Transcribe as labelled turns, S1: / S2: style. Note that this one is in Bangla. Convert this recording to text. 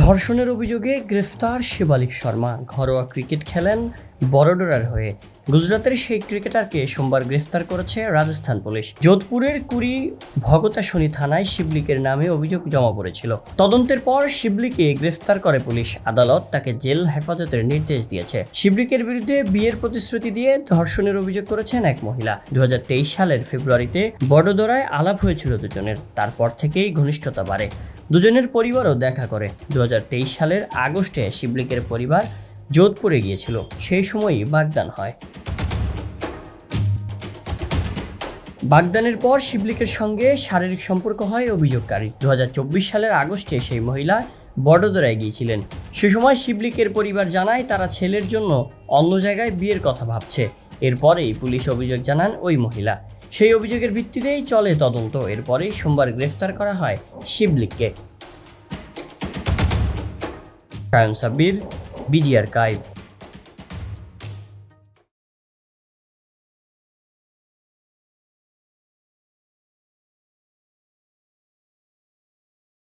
S1: ধর্ষণের অভিযোগে গ্রেফতার শিবালিক শর্মা। ঘরোয়া ক্রিকেট খেলেন বড়োদরার হয়ে। গুজরাতের সেই ক্রিকেটারকে সোমবার গ্রেফতার করেছে রাজস্থান পুলিশ। যোধপুরের কুড়ি ভগতাশনী থানায় শিবলিকের নামে অভিযোগ জমা পড়েছিল। তদন্তের পর শিবলিকে গ্রেফতার করে পুলিশ। আদালত তাকে জেল হেফাজতের নির্দেশ দিয়েছে। শিবলিকের বিরুদ্ধে বিয়ের প্রতিশ্রুতি দিয়ে ধর্ষণের অভিযোগ করেছেন এক মহিলা। 2023 সালের ফেব্রুয়ারিতে বড়োদরায় আলাপ হয়েছিল দুজনের। তারপর থেকেই ঘনিষ্ঠতা বাড়ে। দুজনের পরিবারও দেখা করে। 2023 সালের আগস্টে শিবলিকের পরিবার যোধপুরে গিয়েছিল। সেই সময়ই বাগদান হয়। বাগদানের পর শিবলিকের সঙ্গে শারীরিক সম্পর্ক হয় অভিযোগকারী। 2024 সালের আগস্টে সেই মহিলা বড়োদরায় গিয়েছিলেন। সে সময় শিবলিকের পরিবার জানায় তারা ছেলের জন্য অন্য জায়গায় বিয়ের কথা ভাবছে। এরপরেই পুলিশ অভিযোগ জানান ওই মহিলা। সেই অভিযোগের ভিত্তিতেই চলে তদন্ত। এরপরেই সোমবার গ্রেফতার করা হয় শিবলিককে। Sayan Sabbir, BD archive.